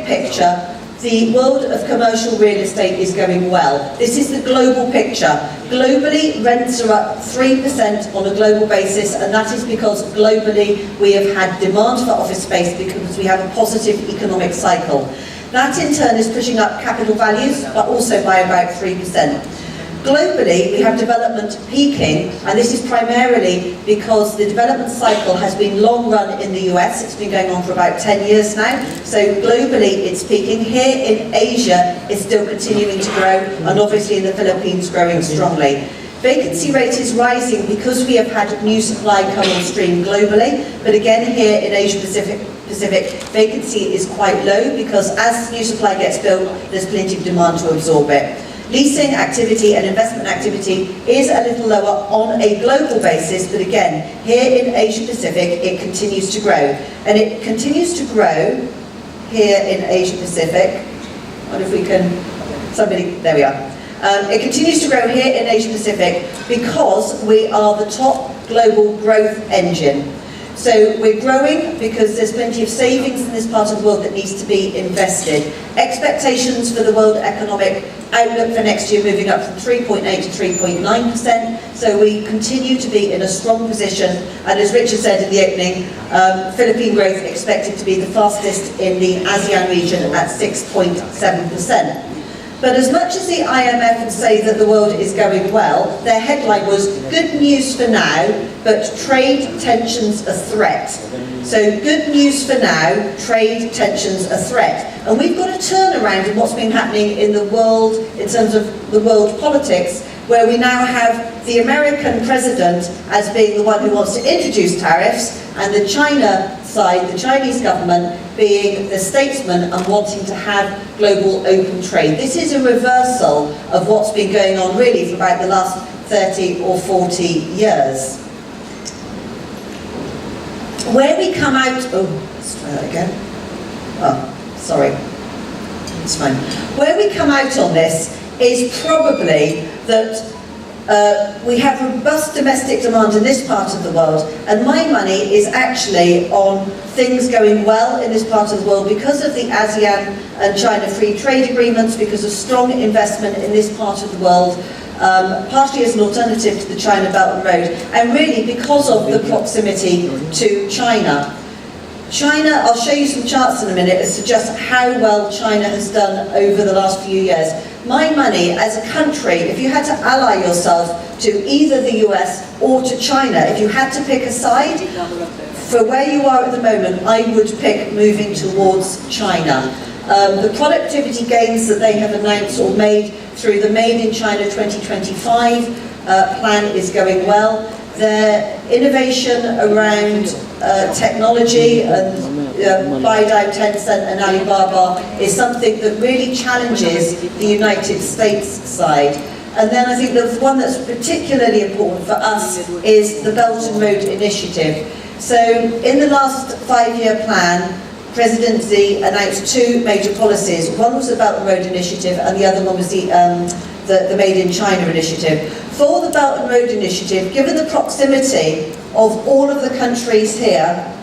big picture, the world of commercial real estate is going well. This is the global picture. Globally, rents are up 3% on a global basis, and that is because globally we have had demand for office space because we have a positive economic cycle. That in turn is pushing up capital values, but also by about 3%. Globally, we have development peaking, and this is primarily because the development cycle has been long run in the US. It's been going on for about 10 years now. So globally, it's peaking. Here in Asia, it's still continuing to grow, and obviously in the Philippines, growing strongly. Vacancy rate is rising because we have had new supply come on stream globally, but again here in Asia Pacific, vacancy is quite low because as new supply gets built, there's plenty of demand to absorb it. Leasing activity and investment activity is a little lower on a global basis, but again, here in Asia Pacific, it continues to grow. And it continues to grow here in Asia Pacific. I wonder if we can, there we are. It continues to grow here in Asia Pacific because we are the top global growth engine. So we're growing because there's plenty of savings in this part of the world that needs to be invested. Expectations for the world economic outlook for next year moving up from 3.8 to 3.9%. So we continue to be in a strong position. And as Richard said in the opening, Philippine growth expected to be the fastest in the ASEAN region at 6.7%. But as much as the IMF would say that the world is going well, their headline was good news for now, but trade tensions a threat. So good news for now, trade tensions a threat. And we've got a turnaround in what's been happening in the world, in terms of the world politics, where we now have the American president as being the one who wants to introduce tariffs, and the China side, the Chinese government, being the statesman and wanting to have global open trade. This is a reversal of what's been going on really for about the last 30 or 40 years. Where we come out, let's try that again. Sorry, it's fine. Where we come out on this is probably that we have robust domestic demand in this part of the world, and my money is actually on things going well in this part of the world because of the ASEAN and China free trade agreements, because of strong investment in this part of the world, partially as an alternative to the China Belt and Road, and really because of the proximity to China. China, I'll show you some charts in a minute as to just how well China has done over the last few years. My money, as a country, if you had to ally yourself to either the US or to China, if you had to pick a side, for where you are at the moment, I would pick moving towards China. The productivity gains that they have announced or made through the Made in China 2025 plan is going well. Their innovation around technology and Baidu, Tencent and Alibaba is something that really challenges the United States side. And then I think the one that's particularly important for us is the Belt and Road Initiative. So in the last 5-year plan, President Xi announced two major policies. One was the Belt and Road Initiative, and the other one was the Made in China Initiative. For the Belt and Road Initiative, given the proximity of all of the countries here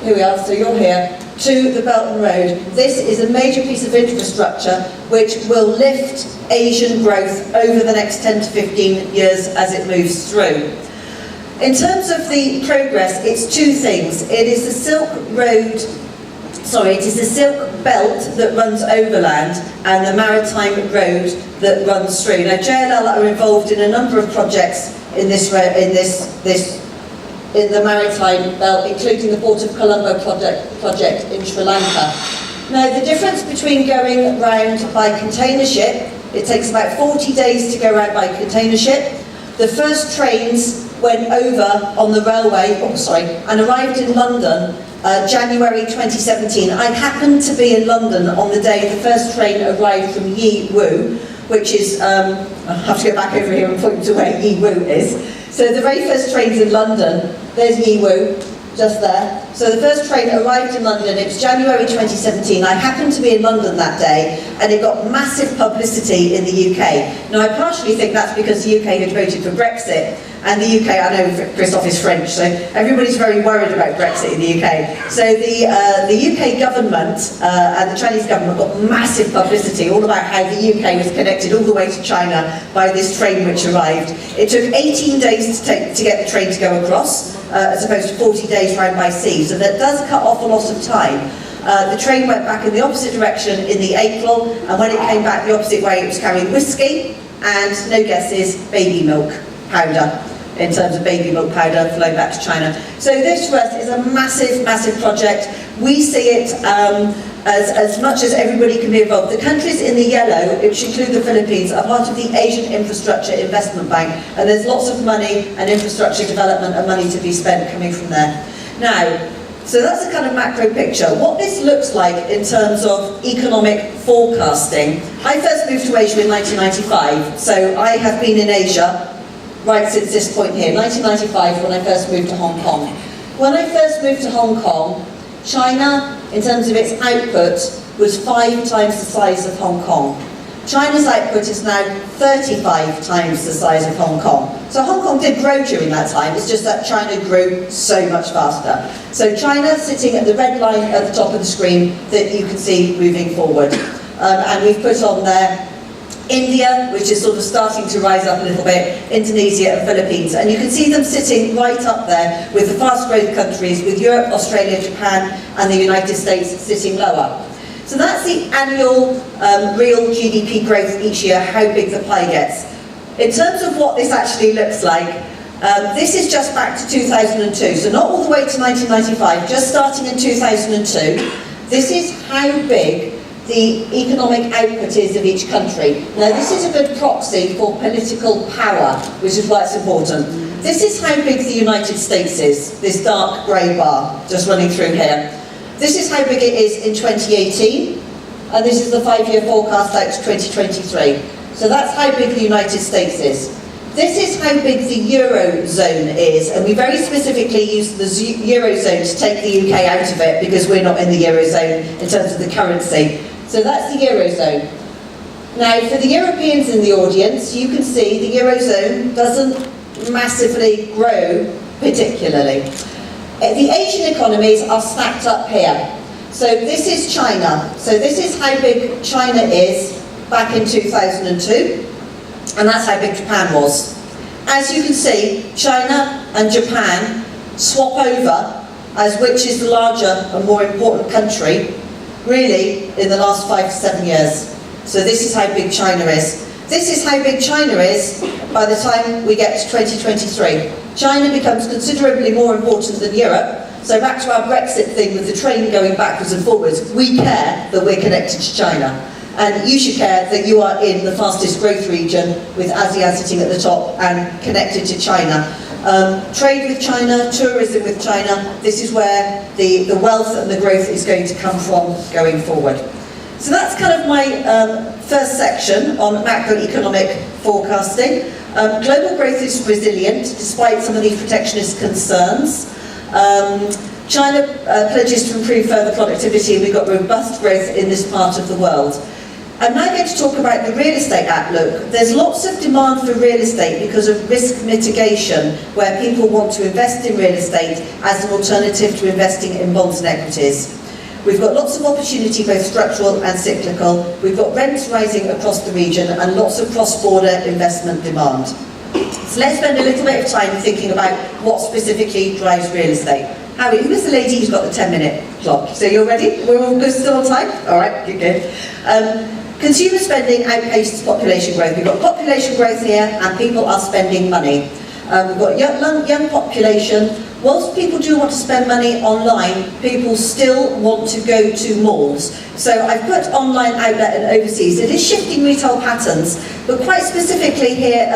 we are, so you're here, to the Belt and Road, this is a major piece of infrastructure which will lift Asian growth over the next 10 to 15 years as it moves through. In terms of the progress, it's two things. It is the Silk Belt that runs overland and the maritime road that runs through. Now JLL are involved in a number of projects in the maritime belt, including the Port of Colombo project in Sri Lanka. Now the difference between going round by container ship, it takes about 40 days to go round by container ship. The first trains went over on the railway, and arrived in London January 2017. I happened to be in London on the day the first train arrived from Yiwu, which is, I'll have to go back over here and point to where Yiwu is. So the very first train's in London, there's Yiwu, just there. So the first train arrived in London, it was January 2017. I happened to be in London that day, and it got massive publicity in the UK. Now I partially think that's because the UK had voted for Brexit, and the UK, I know Christophe is French, so everybody's very worried about Brexit in the UK. So the UK government and the Chinese government got massive publicity all about how the UK was connected all the way to China by this train which arrived. It took 18 days to get the train to go across, as opposed to 40 days round by sea, so that does cut off a lot of time. The train went back in the opposite direction in the April, and when it came back the opposite way, it was carrying whiskey and, no guesses, baby milk powder, in terms of baby milk powder flowing back to China. So this for us is a massive, massive project. We see it as much as everybody can be involved. The countries in the yellow, which include the Philippines, are part of the Asian Infrastructure Investment Bank, and there's lots of money and infrastructure development and money to be spent coming from there. Now, so that's a kind of macro picture. What this looks like in terms of economic forecasting. I first moved to Asia in 1995, so I have been in Asia right since this point here, 1995, when I first moved to Hong Kong. When I first moved to Hong Kong, China, in terms of its output, was 5 times the size of Hong Kong. China's output is now 35 times the size of Hong Kong. So Hong Kong did grow during that time, it's just that China grew so much faster. So China sitting at the red line at the top of the screen that you can see moving forward. And we've put on there India, which is sort of starting to rise up a little bit, Indonesia and Philippines. And you can see them sitting right up there with the fast growth countries, with Europe, Australia, Japan and the United States sitting lower. So that's the annual real GDP growth each year, how big the pie gets. In terms of what this actually looks like, this is just back to 2002, so not all the way to 1995, just starting in 2002. This is how big the economic output is of each country. Now this is a good proxy for political power, which is why it's important. This is how big the United States is, this dark grey bar just running through here. This is how big it is in 2018, and this is the 5-year forecast out to 2023. So that's how big the United States is. This is how big the Eurozone is, and we very specifically use the Eurozone to take the UK out of it because we're not in the Eurozone in terms of the currency. So that's the Eurozone. Now, for the Europeans in the audience, you can see the Eurozone doesn't massively grow particularly. The Asian economies are stacked up here. So this is China. So this is how big China is back in 2002, and that's how big Japan was. As you can see, China and Japan swap over as which is the larger and more important country, really, in the last 5 to 7 years. So this is how big China is. This is how big China is by the time we get to 2023. China becomes considerably more important than Europe. So back to our Brexit thing with the train going backwards and forwards, we care that we're connected to China. And you should care that you are in the fastest growth region with ASEAN sitting at the top and connected to China. Trade with China, tourism with China, this is where the wealth and the growth is going to come from going forward. So that's kind of my first section on macroeconomic forecasting. Global growth is resilient despite some of these protectionist concerns. China pledges to improve further productivity, and we've got robust growth in this part of the world. I'm now going to talk about the real estate outlook. There's lots of demand for real estate because of risk mitigation, where people want to invest in real estate as an alternative to investing in bonds and equities. We've got lots of opportunity, both structural and cyclical. We've got rents rising across the region and lots of cross-border investment demand. So let's spend a little bit of time thinking about what specifically drives real estate. Howie, who is the lady who's got the 10-minute clock? So you're ready? We're all good, still on time? All right, good. Consumer spending outpaces population growth. We've got population growth here and people are spending money. We've got young population. Whilst people do want to spend money online, people still want to go to malls. So I've put online, outlet and overseas. It is shifting retail patterns, but quite specifically here,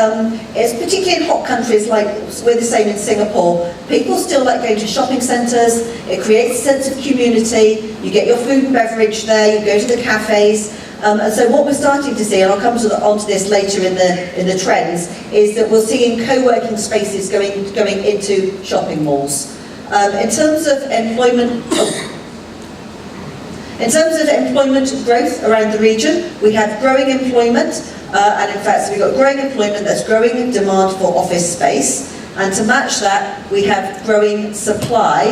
it's particularly in hot countries like we're the same in Singapore, people still like going to shopping centres. It creates a sense of community. You get your food and beverage there, you go to the cafes. And so what we're starting to see, and I'll come onto this later in the trends, is that we're seeing co-working spaces going into shopping malls. In terms of employment growth around the region, we have growing employment. and in fact, so we've got growing employment, that's growing demand for office space, and to match that, we have growing supply.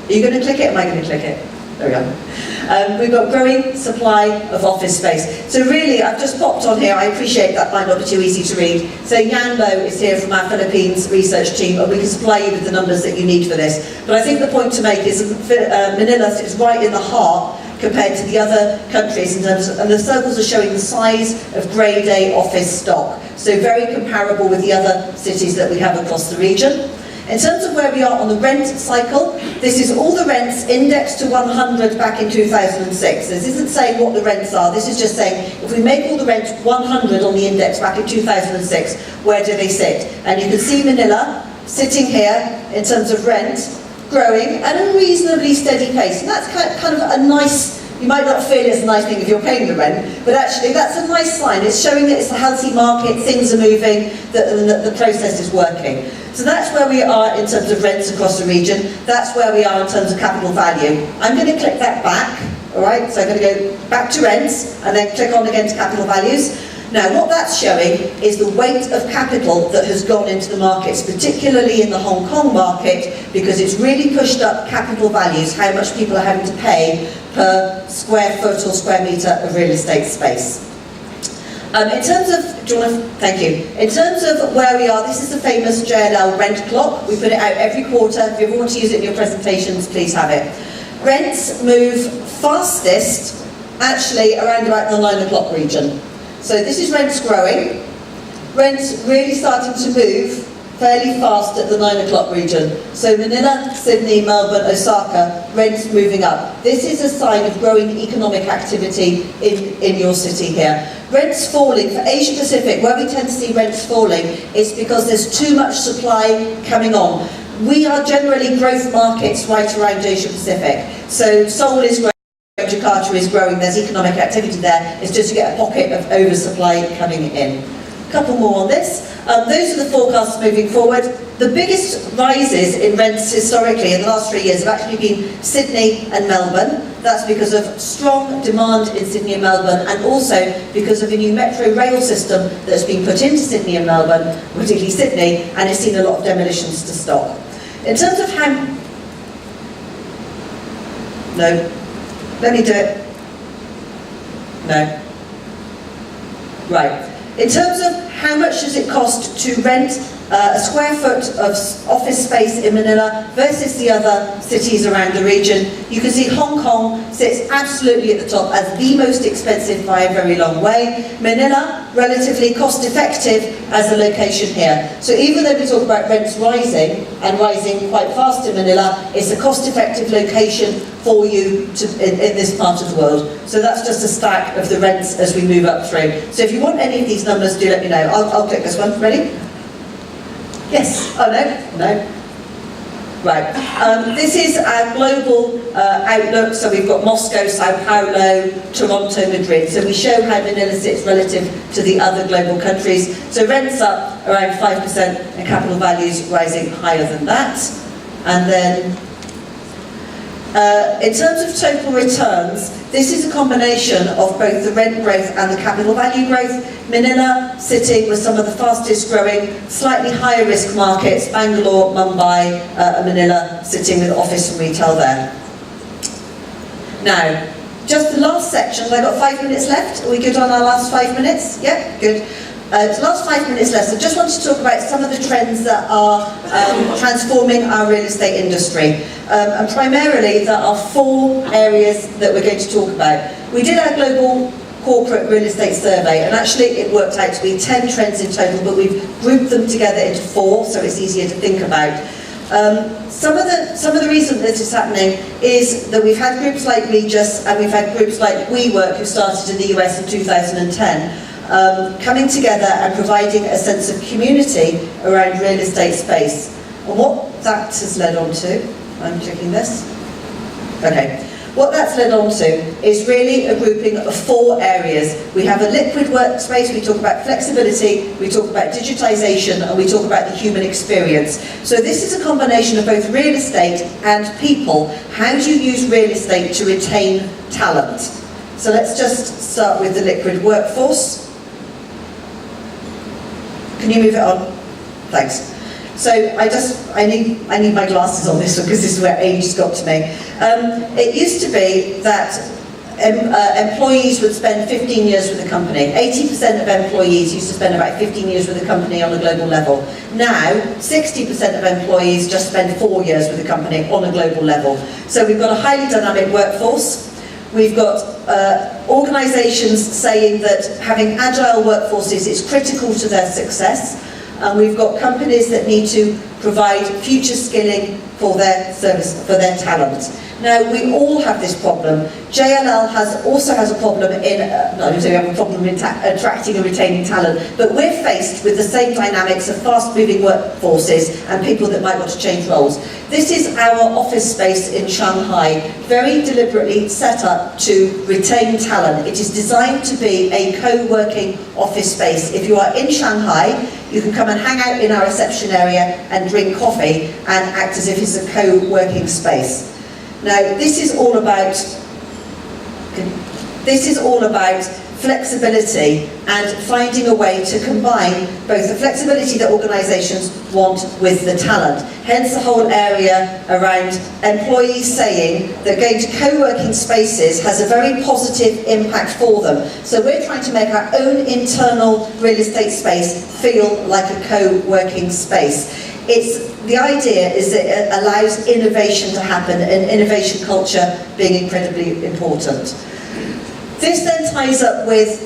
Are you going to click it? Am I going to click it? There we go. We've got growing supply of office space. So really, I've just popped on here, I appreciate that might not be too easy to read. So Yan Lo is here from our Philippines research team, and we can supply you with the numbers that you need for this. But I think the point to make is Manila sits right in the heart compared to the other countries in terms of, and the circles are showing the size of grade A office stock. So very comparable with the other cities that we have across the region. In terms of where we are on the rent cycle, this is all the rents indexed to 100 back in 2006. This isn't saying what the rents are, this is just saying if we make all the rent 100 on the index back in 2006, where do they sit? And you can see Manila sitting here in terms of rent, growing at a reasonably steady pace. And that's kind of a nice, you might not feel it's a nice thing if you're paying the rent, but actually that's a nice sign. It's showing that it's a healthy market, things are moving, that the process is working. So that's where we are in terms of rents across the region. That's where we are in terms of capital value. I'm going to click that back, all right? So I'm going to go back to rents and then click on again to capital values. Now what that's showing is the weight of capital that has gone into the markets, particularly in the Hong Kong market, because it's really pushed up capital values, how much people are having to pay per square foot or square metre of real estate space. In terms of, do you want to, thank you. In terms of where we are, this is the famous JLL rent clock. We put it out every quarter. If you ever want to use it in your presentations, please have it. Rents move fastest, actually, around about the 9 o'clock region. So this is rents growing. Rents really starting to move fairly fast at the 9 o'clock region. So Manila, Sydney, Melbourne, Osaka, rents moving up. This is a sign of growing economic activity in your city here. Rents falling, for Asia Pacific, where we tend to see rents falling, it's because there's too much supply coming on. We are generally growth markets right around Asia Pacific. So Seoul is growing, Jakarta is growing, there's economic activity there. It's just you get a pocket of oversupply coming in. A couple more on this. Those are the forecasts moving forward. The biggest rises in rents historically in the last 3 years have actually been Sydney and Melbourne. That's because of strong demand in Sydney and Melbourne, and also because of a new metro rail system that's been put into Sydney and Melbourne, particularly Sydney, and it's seen a lot of demolitions to stop. In terms of how... No. Let me do it. No. Right. In terms of how much does it cost to rent a square foot of office space in Manila versus the other cities around the region, you can see Hong Kong sits absolutely at the top as the most expensive by a very long way. Manila, relatively cost effective as a location here. So even though we talk about rents rising, and rising quite fast in Manila, it's a cost effective location for you in this part of the world. So that's just a stack of the rents as we move up through. So if you want any of these numbers, do let me know. I'll click this one. Ready? Yes. Oh, no? No. Right. This is our global outlook. So we've got Moscow, Sao Paulo, Toronto, Madrid. So we show how Manila sits relative to the other global countries. So rents up around 5% and capital values rising higher than that. And then in terms of total returns, this is a combination of both the rent growth and the capital value growth. Manila sitting with some of the fastest growing, slightly higher risk markets, Bangalore, Mumbai, and Manila sitting with office and retail there. Now, just the last section, I've got 5 minutes left. Are we good on our last 5 minutes? Yeah, good. It's the last 5 minutes left, so I just want to talk about some of the trends that are transforming our real estate industry. And primarily, there are 4 areas that we're going to talk about. We did our global corporate real estate survey, and actually it worked out to be 10 trends in total, but we've grouped them together into 4, so it's easier to think about. Some of the reason this is happening is that we've had groups like Regis and we've had groups like WeWork, who started in the US in 2010. Coming together and providing a sense of community around real estate space. And what that has led on to, I'm checking this, okay. What that's led on to is really a grouping of 4 areas. We have a liquid workspace, we talk about flexibility, we talk about digitization, and we talk about the human experience. So this is a combination of both real estate and people. How do you use real estate to retain talent? So let's just start with the liquid workforce. Can you move it on? Thanks. So I need my glasses on this one because this is where age has got to me. It used to be that employees would spend 15 years with the company. 80% of employees used to spend about 15 years with the company on a global level. Now, 60% of employees just spend 4 years with the company on a global level. So we've got a highly dynamic workforce. We've got organisations saying that having agile workforces is critical to their success. And we've got companies that need to provide future skilling for their service, for their talent. Now, we all have this problem. JLL also has a problem in, we have a problem in attracting and retaining talent, but we're faced with the same dynamics of fast-moving workforces and people that might want to change roles. This is our office space in Shanghai, very deliberately set up to retain talent. It is designed to be a co-working office space. If you are in Shanghai, you can come and hang out in our reception area and drink coffee and act as if it's a co-working space. Now, this is all about flexibility and finding a way to combine both the flexibility that organisations want with the talent. Hence the whole area around employees saying that going to co-working spaces has a very positive impact for them. So we're trying to make our own internal real estate space feel like a co-working space. The idea is that it allows innovation to happen, and innovation culture being incredibly important. This then ties up with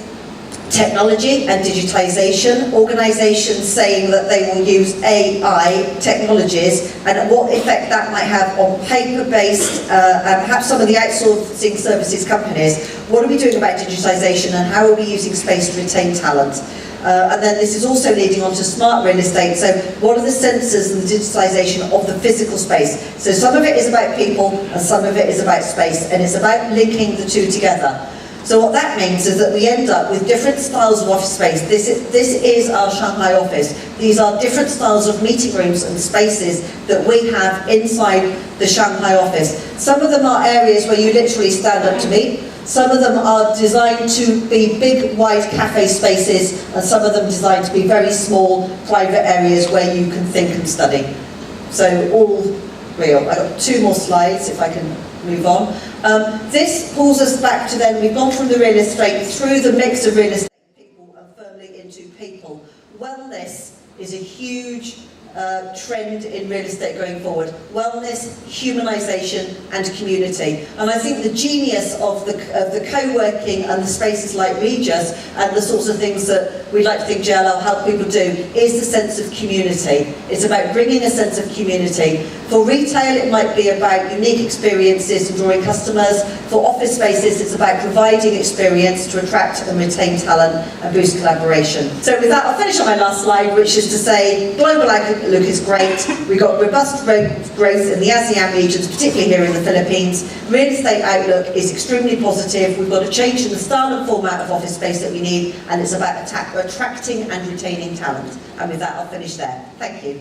technology and digitization, organisations saying that they will use AI technologies and what effect that might have on paper-based and perhaps some of the outsourcing services companies. What are we doing about digitization and how are we using space to retain talent? And then this is also leading on to smart real estate. So what are the sensors and the digitization of the physical space? So some of it is about people and some of it is about space, and it's about linking the two together. So what that means is that we end up with different styles of office space. This is our Shanghai office. These are different styles of meeting rooms and spaces that we have inside the Shanghai office. Some of them are areas where you literally stand up to meet. Some of them are designed to be big, wide cafe spaces, and some of them designed to be very small, private areas where you can think and study. So all real. I've got 2 more slides, if I can move on. This pulls us back to then, we've gone from the real estate through the mix of real estate people and firmly into people. Wellness is a huge trend in real estate going forward. Wellness, humanisation and community. And I think the genius of the co-working and the spaces like Regis and the sorts of things that we'd like to think JLL help people do is the sense of community. It's about bringing a sense of community. For retail, it might be about unique experiences and drawing customers. For office spaces, it's about providing experience to attract and retain talent and boost collaboration. So with that, I'll finish on my last slide, which is to say global outlook is great. We've got robust growth in the ASEAN regions, particularly here in the Philippines. Real estate outlook is extremely positive. We've got a change in the style and format of office space that we need, and it's about attracting and retaining talent. And with that, I'll finish there. Thank you.